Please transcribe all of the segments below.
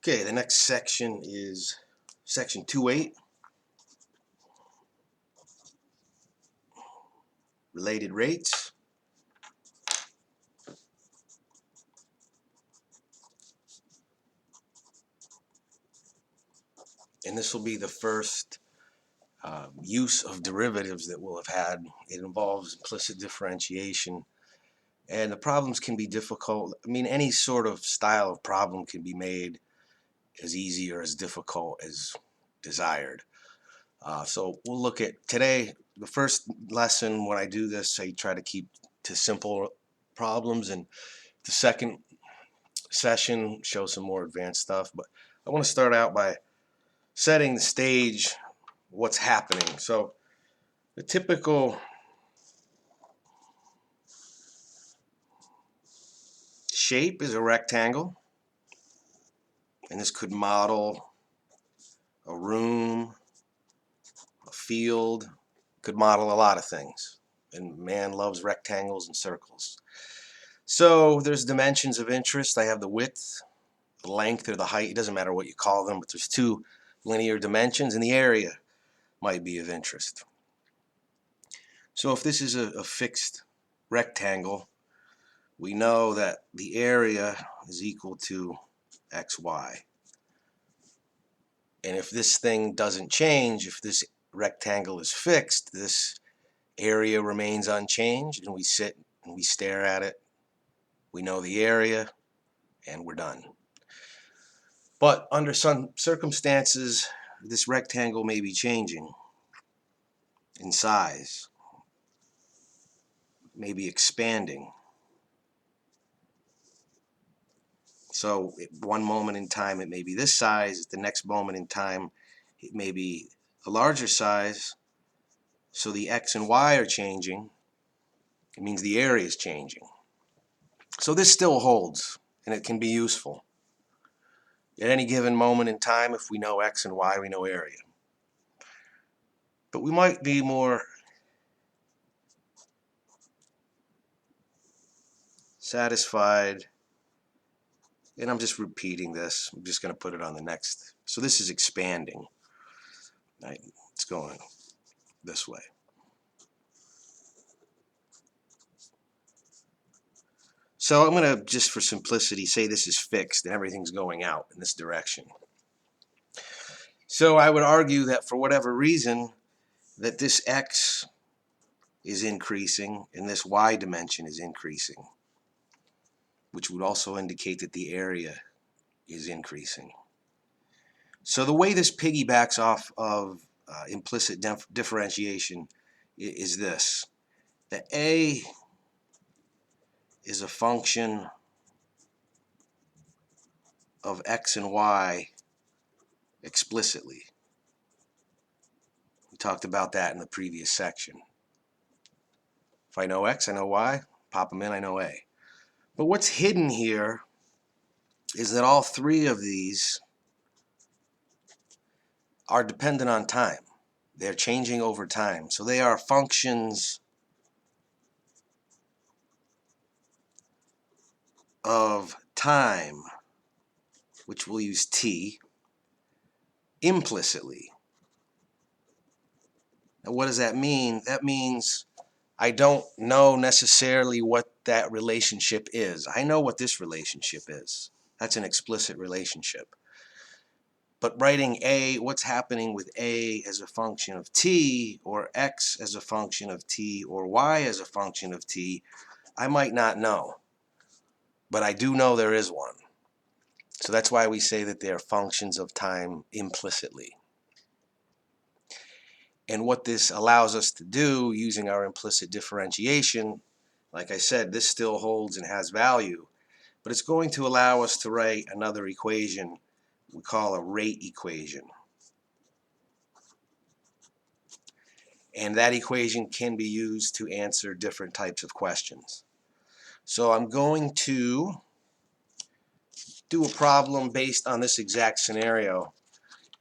Okay, the next section is section 2.8, related rates. And this will be the first use of derivatives that we'll have had. It involves implicit differentiation. And the problems can be difficult. I mean, any sort of style of problem can be made as easy or as difficult as desired. So we'll look at today, the first lesson when I do this, I try to keep to simple problems, and the second session show some more advanced stuff. But I want to start out by setting the stage, what's happening. So the typical shape is a rectangle, and this could model a room, a field, could model a lot of things. And man loves rectangles and circles. So there's dimensions of interest. I have the width, the length, or the height. It doesn't matter what you call them, but there's two linear dimensions, and the area might be of interest. So if this is a fixed rectangle, we know that the area is equal to xy. And if this thing doesn't change, if this rectangle is fixed, this area remains unchanged, and we sit and we stare at it. We know the area, and we're done. But under some circumstances, this rectangle may be changing in size, maybe expanding. So at one moment in time it may be this size, at the next moment in time it may be a larger size. So the x and y are changing. It means the area is changing. So this still holds, and it can be useful. At any given moment in time, if we know x and y, we know area. But we might be more satisfied, and I'm just repeating this. I'm just going to put it on the next. So this is expanding. Right? It's going this way. So I'm going to, just for simplicity, say this is fixed and everything's going out in this direction. So I would argue that for whatever reason, that this x is increasing and this y dimension is increasing, which would also indicate that the area is increasing. So the way this piggybacks off of implicit differentiation is this: that a is a function of x and y explicitly. We talked about that in the previous section. If I know x, I know y, pop them in, I know a. But what's hidden here is that all three of these are dependent on time. They're changing over time. So they are functions of time, which we'll use t, implicitly. Now what does that mean? That means I don't know necessarily what that relationship is. I know what this relationship is. That's an explicit relationship. But writing a, what's happening with a as a function of t, or x as a function of t, or y as a function of t, I might not know. But I do know there is one. So that's why we say that they're functions of time implicitly. And what this allows us to do using our implicit differentiation, like I said, this still holds and has value, but it's going to allow us to write another equation we call a rate equation. And that equation can be used to answer different types of questions. So I'm going to do a problem based on this exact scenario,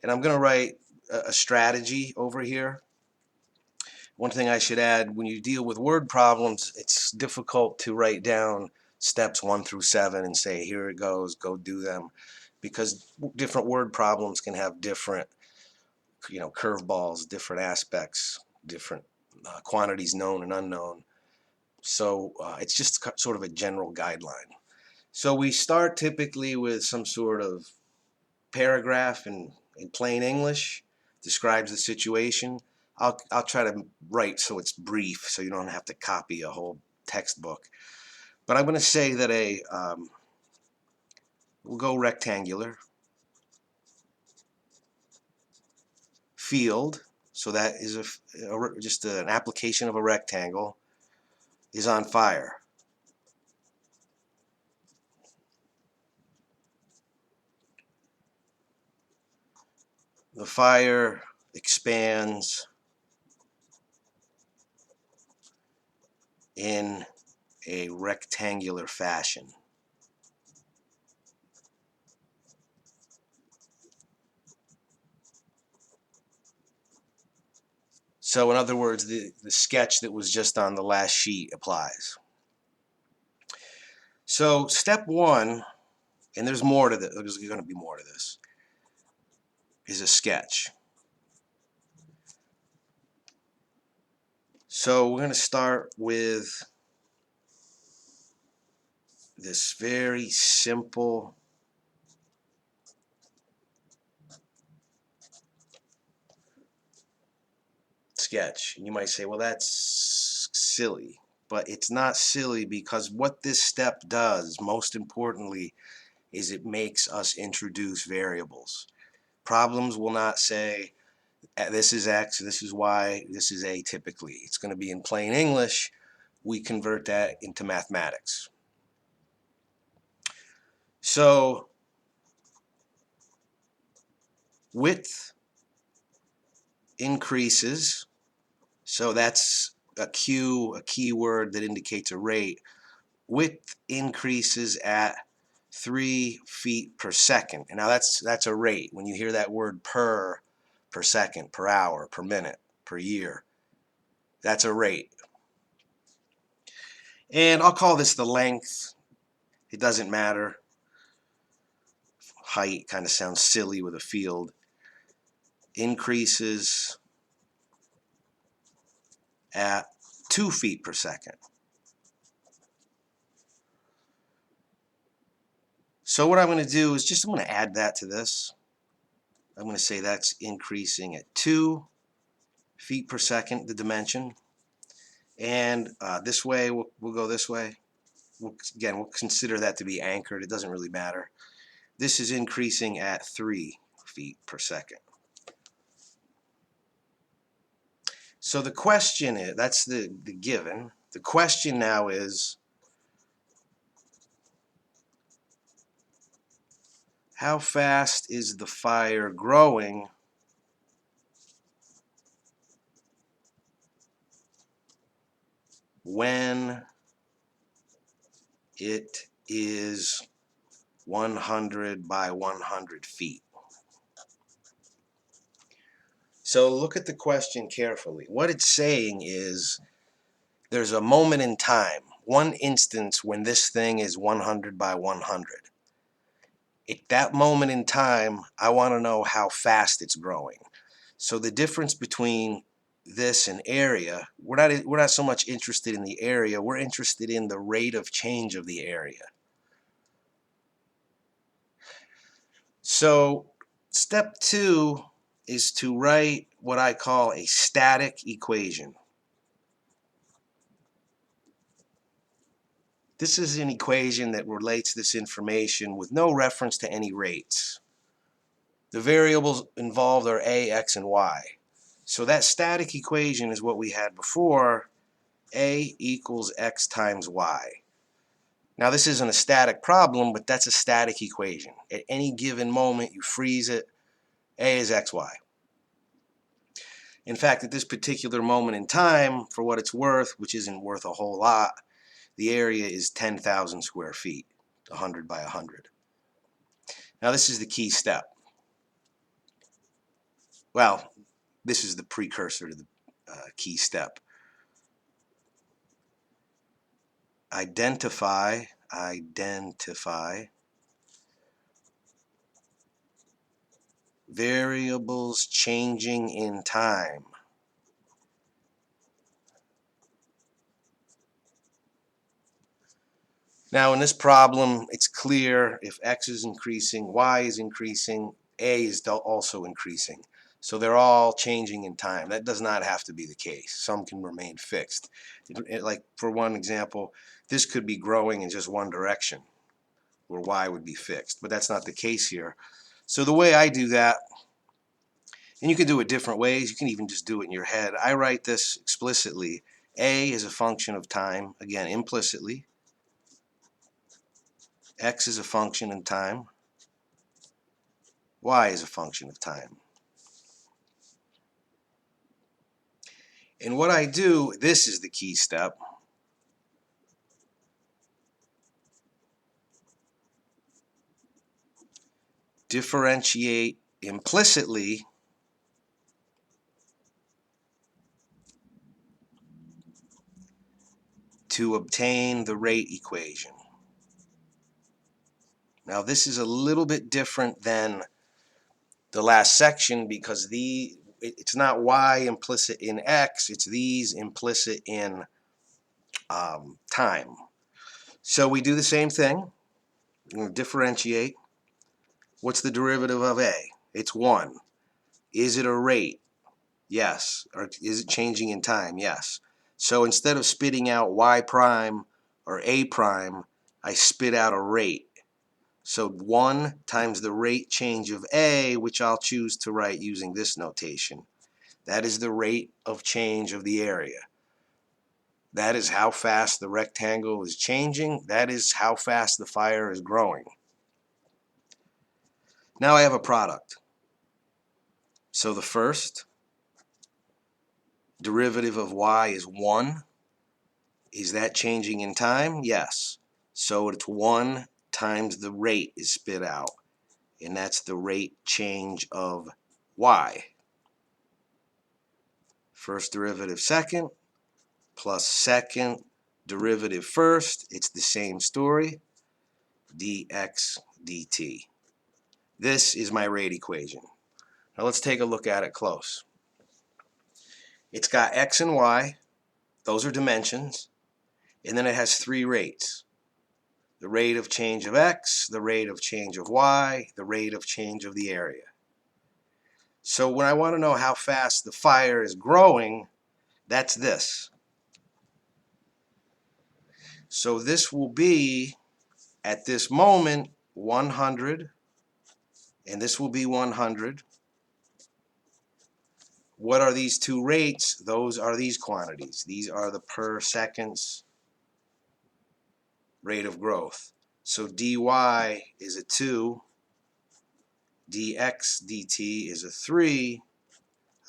and I'm going to write a strategy over here. One thing I should add, when you deal with word problems, it's difficult to write down steps 1 through 7 and say, here it goes, go do them, because different word problems can have different, curveballs, different aspects, different quantities known and unknown. So it's just sort of a general guideline. So we start typically with some sort of paragraph in plain English, describes the situation. I'll try to write so it's brief, so you don't have to copy a whole textbook. But I'm going to say that we'll go rectangular field. So that is just an application of a rectangle is on fire. The fire expands in a rectangular fashion. So in other words, the sketch that was just on the last sheet applies. So step one, and there's more to this, there's going to be more to this, is a sketch. So we're going to start with this very simple sketch. And you might say, well, that's silly. But it's not silly, because what this step does, most importantly, is it makes us introduce variables. Problems will not say, this is X, this is Y, this is A typically. It's going to be in plain English. We convert that into mathematics. So width increases. So that's a keyword that indicates a rate. Width increases at 3 feet per second. And now that's a rate. When you hear that word per second, per hour, per minute, per year, that's a rate. And I'll call this the length. It doesn't matter. Height kind of sounds silly with a field. Increases at 2 feet per second. So what I'm going to do is I'm going to add that to this. I'm going to say that's increasing at 2 feet per second, the dimension. And this way, we'll go this way. We'll consider that to be anchored. It doesn't really matter. This is increasing at 3 feet per second. So the question is, that's the given. The question now is, how fast is the fire growing when it is 100 by 100 feet? So look at the question carefully. What it's saying is there's a moment in time, one instance when this thing is 100 by 100. At that moment in time, I want to know how fast it's growing. So the difference between this and area, we're not so much interested in the area, we're interested in the rate of change of the area. So step 2 is to write what I call a static equation. This is an equation that relates this information with no reference to any rates. The variables involved are a, x, and y. So that static equation is what we had before, a equals x times y. Now this isn't a static problem, but that's a static equation. At any given moment, you freeze it, a is xy. In fact, at this particular moment in time, for what it's worth, which isn't worth a whole lot, the area is 10,000 square feet, 100 by 100. Now this is the key step. Well, this is the precursor to the key step. Identify variables changing in time. Now in this problem, it's clear if x is increasing, y is increasing, a is also increasing. So they're all changing in time. That does not have to be the case. Some can remain fixed. Like for one example, this could be growing in just one direction, where y would be fixed, but that's not the case here. So the way I do that, and you can do it different ways, you can even just do it in your head. I write this explicitly. A is a function of time, again, implicitly. X is a function in time. Y is a function of time. And what I do, this is the key step. Differentiate implicitly to obtain the rate equation. Now this is a little bit different than the last section because it's not y implicit in x, it's these implicit in time. So we do the same thing. We're going to differentiate. What's the derivative of a? It's 1. Is it a rate? Yes. Or is it changing in time? Yes. So instead of spitting out y prime or a prime, I spit out a rate. So 1 times the rate change of a, which I'll choose to write using this notation. That is the rate of change of the area. That is how fast the rectangle is changing. That is how fast the fire is growing. Now I have a product. So the first derivative of y is 1. Is that changing in time? Yes. So it's 1 times the rate is spit out. And that's the rate change of y. First derivative second, plus second derivative first. It's the same story. Dx dt. This is my rate equation. Now let's take a look at it close. It's got x and y. Those are dimensions. And then it has 3 rates. The rate of change of x, the rate of change of y, the rate of change of the area. So when I want to know how fast the fire is growing, that's this. So this will be, at this moment, 100, and this will be 100. What are these 2 rates? Those are these quantities. These are the per seconds rate of growth. So dy is a 2, dx dt is a 3.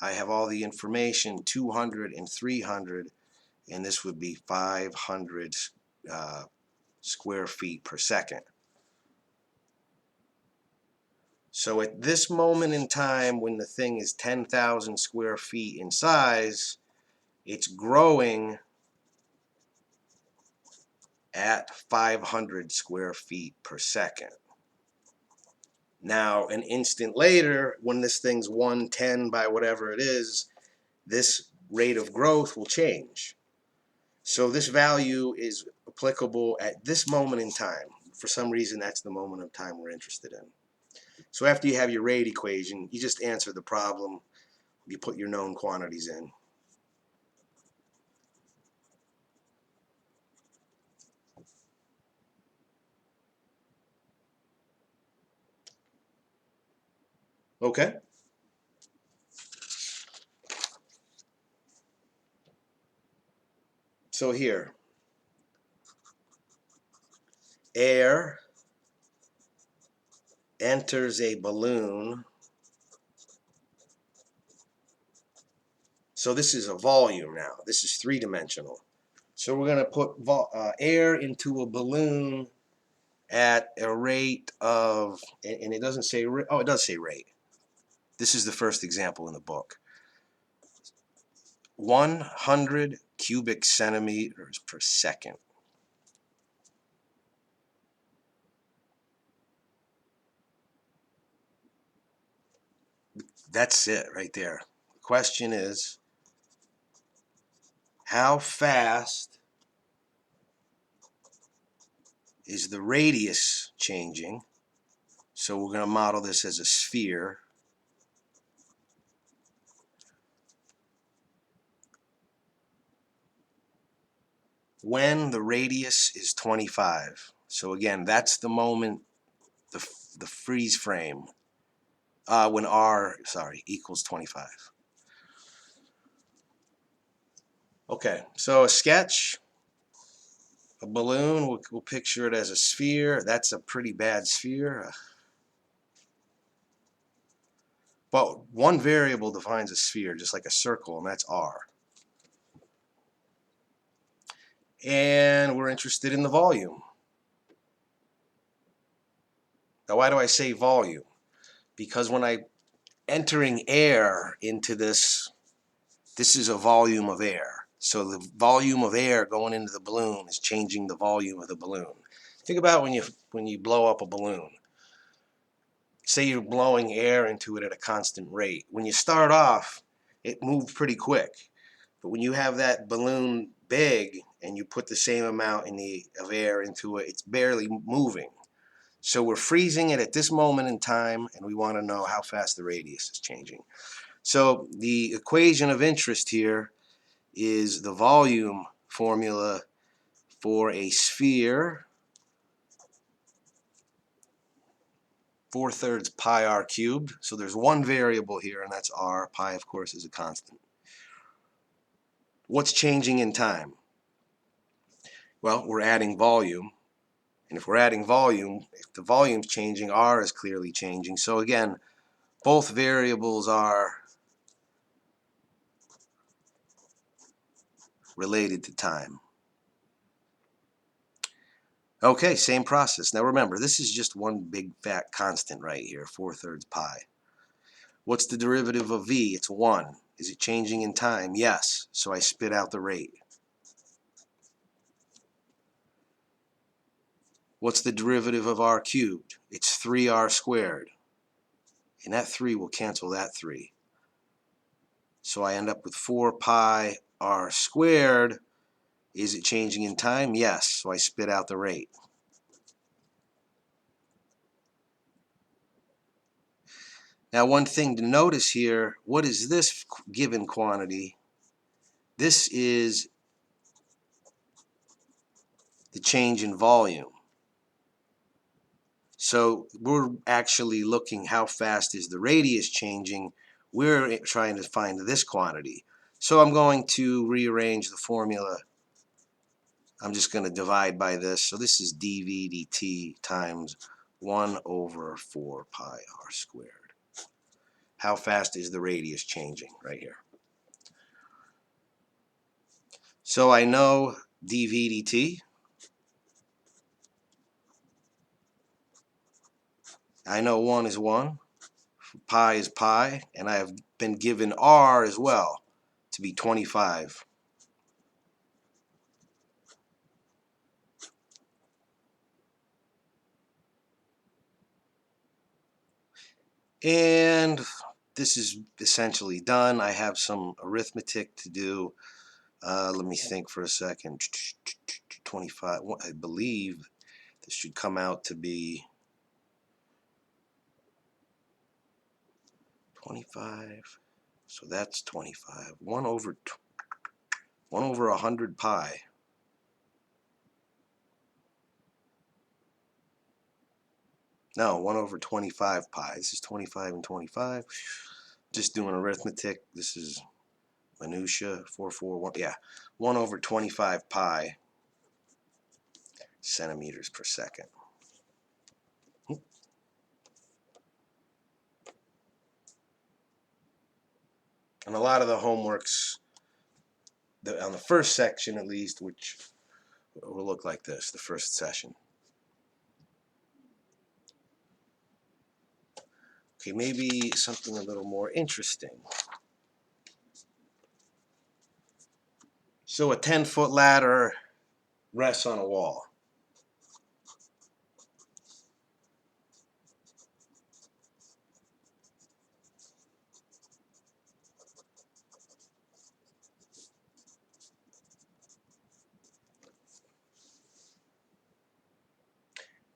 I have all the information, 200 and 300, and this would be 500 square feet per second. So at this moment in time, when the thing is 10,000 square feet in size, it's growing at 500 square feet per second. Now, an instant later, when this thing's 110 by whatever it is, this rate of growth will change. So this value is applicable at this moment in time. For some reason, that's the moment of time we're interested in. So after you have your rate equation, you just answer the problem. You put your known quantities in. Okay? So here, air enters a balloon. So this is a volume now. This is 3-dimensional. So we're going to put air into a balloon at a rate of, and it doesn't say, oh, it does say rate. This is the first example in the book. 100 cubic centimeters per second. That's it right there. The question is, how fast is the radius changing? So we're going to model this as a sphere. When the radius is 25. So again, that's the moment, the freeze frame, when r, equals 25. Okay, so a sketch, a balloon, we'll picture it as a sphere. That's a pretty bad sphere. But one variable defines a sphere, just like a circle, and that's r. And we're interested in the volume. Now, why do I say volume? Because when I entering air into this is a volume of air. So the volume of air going into the balloon is changing the volume of the balloon. Think about when you blow up a balloon. Say you're blowing air into it at a constant rate. When you start off, it moves pretty quick. But when you have that balloon big and you put the same amount of air into it, it's barely moving. So we're freezing it at this moment in time, and we want to know how fast the radius is changing. So the equation of interest here is the volume formula for a sphere, 4/3 pi r cubed. So there's one variable here, and that's r. Pi, of course, is a constant. What's changing in time? Well, we're adding volume. And if we're adding volume, if the volume's changing, r is clearly changing. So again, both variables are related to time. Okay, same process. Now remember, this is just one big fat constant right here, 4/3 pi. What's the derivative of v? It's 1. Is it changing in time? Yes. So I spit out the rate. What's the derivative of r cubed? It's 3r squared. And that 3 will cancel that 3. So I end up with 4 pi r squared. Is it changing in time? Yes. So I spit out the rate. Now one thing to notice here, what is this given quantity? This is the change in volume. So we're actually looking how fast is the radius changing. We're trying to find this quantity. So I'm going to rearrange the formula. I'm just going to divide by this. So this is dv dt times 1/4 pi r squared. How fast is the radius changing right here? So I know dv dt. I know 1 is 1. Pi is pi. And I have been given r as well to be 25. And this is essentially done. I have some arithmetic to do. Let me think for a second. 25, I believe this should come out to be 25. So that's 25. 1/100 pi. No, 1/25 pi. This is 25 and 25. Just doing arithmetic. This is minutia. 441. Yeah, 1/25 pi centimeters per second. And a lot of the homeworks, on the first section at least, which will look like this, the first session. Okay, maybe something a little more interesting. So a 10-foot ladder rests on a wall.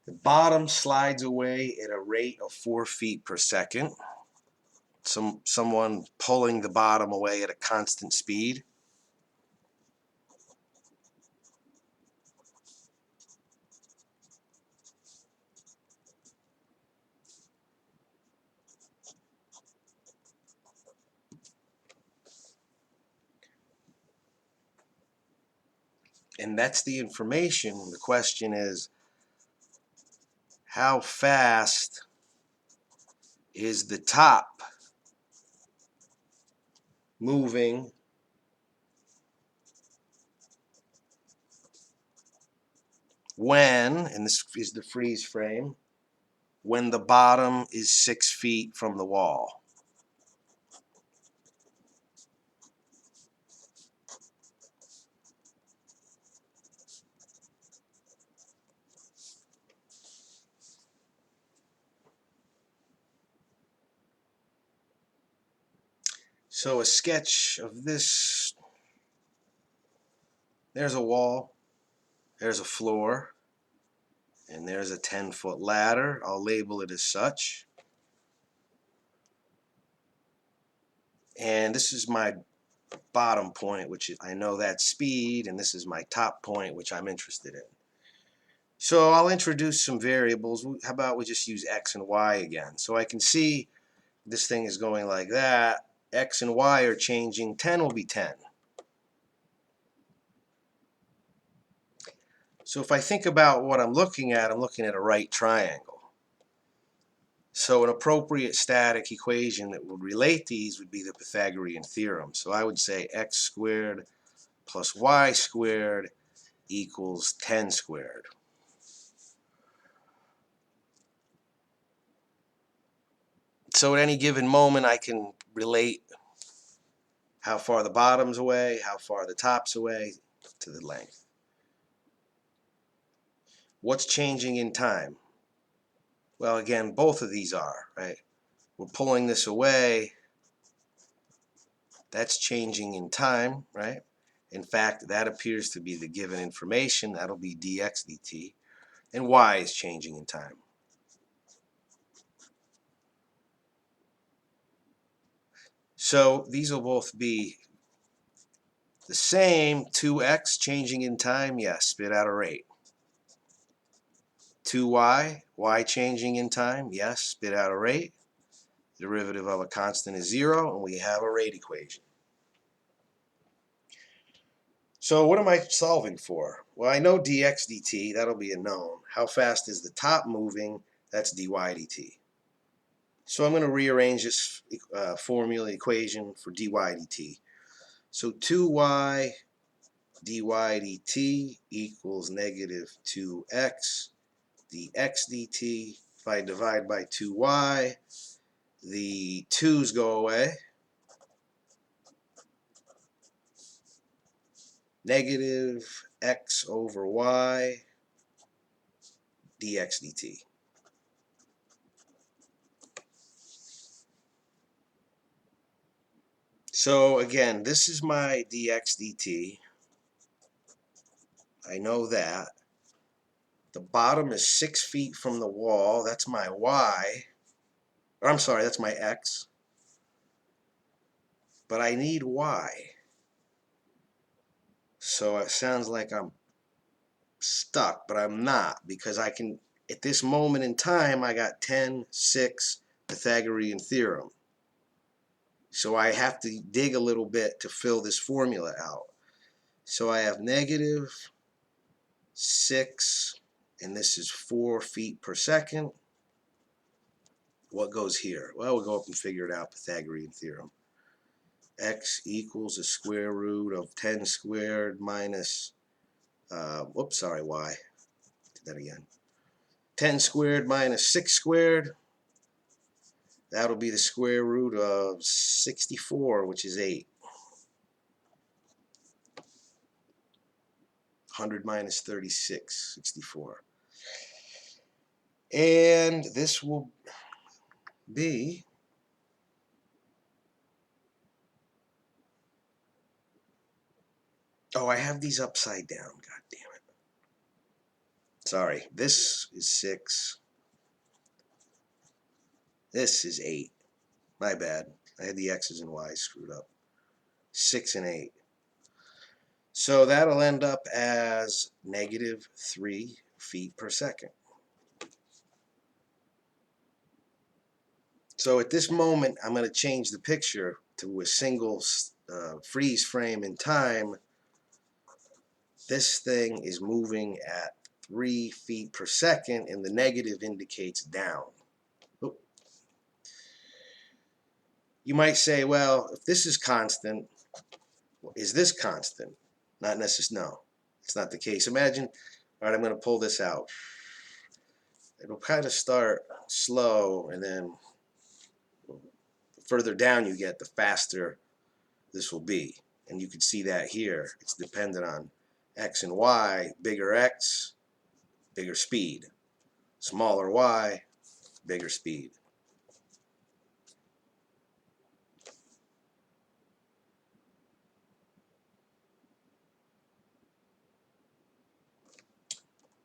The bottom slides away at a rate of 4 feet per second. Someone pulling the bottom away at a constant speed. And that's the information. The question is, how fast is the top moving when, and this is the freeze frame, when the bottom is 6 feet from the wall. So a sketch of this, there's a wall, there's a floor, and there's a 10-foot ladder. I'll label it as such. And this is my bottom point, which I know that's speed, and this is my top point, which I'm interested in. So I'll introduce some variables. How about we just use x and y again? So I can see this thing is going like that. X and y are changing. 10 will be 10. So if I think about what I'm looking at a right triangle. So an appropriate static equation that would relate these would be the Pythagorean theorem. So I would say x squared plus y squared equals 10 squared. So at any given moment I can relate how far the bottom's away, how far the top's away to the length. What's changing in time? Well, again, both of these are, right? We're pulling this away. That's changing in time, right? In fact, that appears to be the given information. That'll be dx dt. And y is changing in time. So these will both be the same. 2x changing in time, yes, spit out a rate. 2y, y changing in time, yes, spit out a rate. Derivative of a constant is 0, and we have a rate equation. So what am I solving for? Well, I know dx dt, that'll be a known. How fast is the top moving? That's dy dt. So I'm going to rearrange this formula equation for dy dt. So 2y dy dt equals negative 2x dx dt. If I divide by 2y, the 2's go away. Negative x over y dx dt. So again, this is my dx dt. I know that. The bottom is 6 feet from the wall. That's my y. Or I'm sorry, that's my x. But I need y. So it sounds like I'm stuck, but I'm not, because I can, at this moment in time, I got 10, 6, Pythagorean theorem. So I have to dig a little bit to fill this formula out. So I have negative 6, and this is 4 feet per second. What goes here? Well, we'll go up and figure it out, Pythagorean theorem. X equals the square root of 10 squared minus, y. Did that again. 10 squared minus 6 squared. That'll be the square root of 64, which is 8. 100 minus 36, 64. And this will be I have these upside down. God damn it. Sorry, this is 6. This is 8. My bad. I had the x's and y's screwed up. 6 and 8. So that'll end up as negative 3 feet per second. So at this moment, I'm going to change the picture to a single freeze frame in time. This thing is moving at 3 feet per second, and the negative indicates down. Oh. You might say, well, if this is constant, is this constant? Not necessarily. No, it's not the case. Imagine, all right, I'm going to pull this out. It'll kind of start slow, and then the further down you get, the faster this will be. And you can see that here. It's dependent on x and y. Bigger x, bigger speed. Smaller y, bigger speed.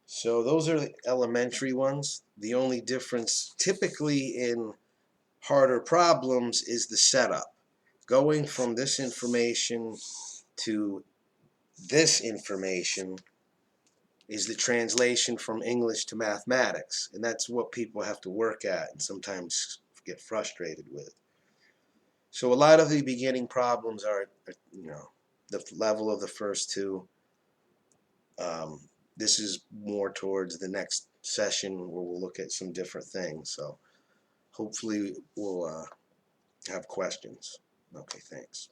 So those are the elementary ones. The only difference typically in harder problems is the setup. Going from this information to this information is the translation from English to mathematics, and that's what people have to work at and sometimes get frustrated with. So a lot of the beginning problems are, the level of the first two. This is more towards the next session where we'll look at some different things. So hopefully we'll have questions. Okay, thanks.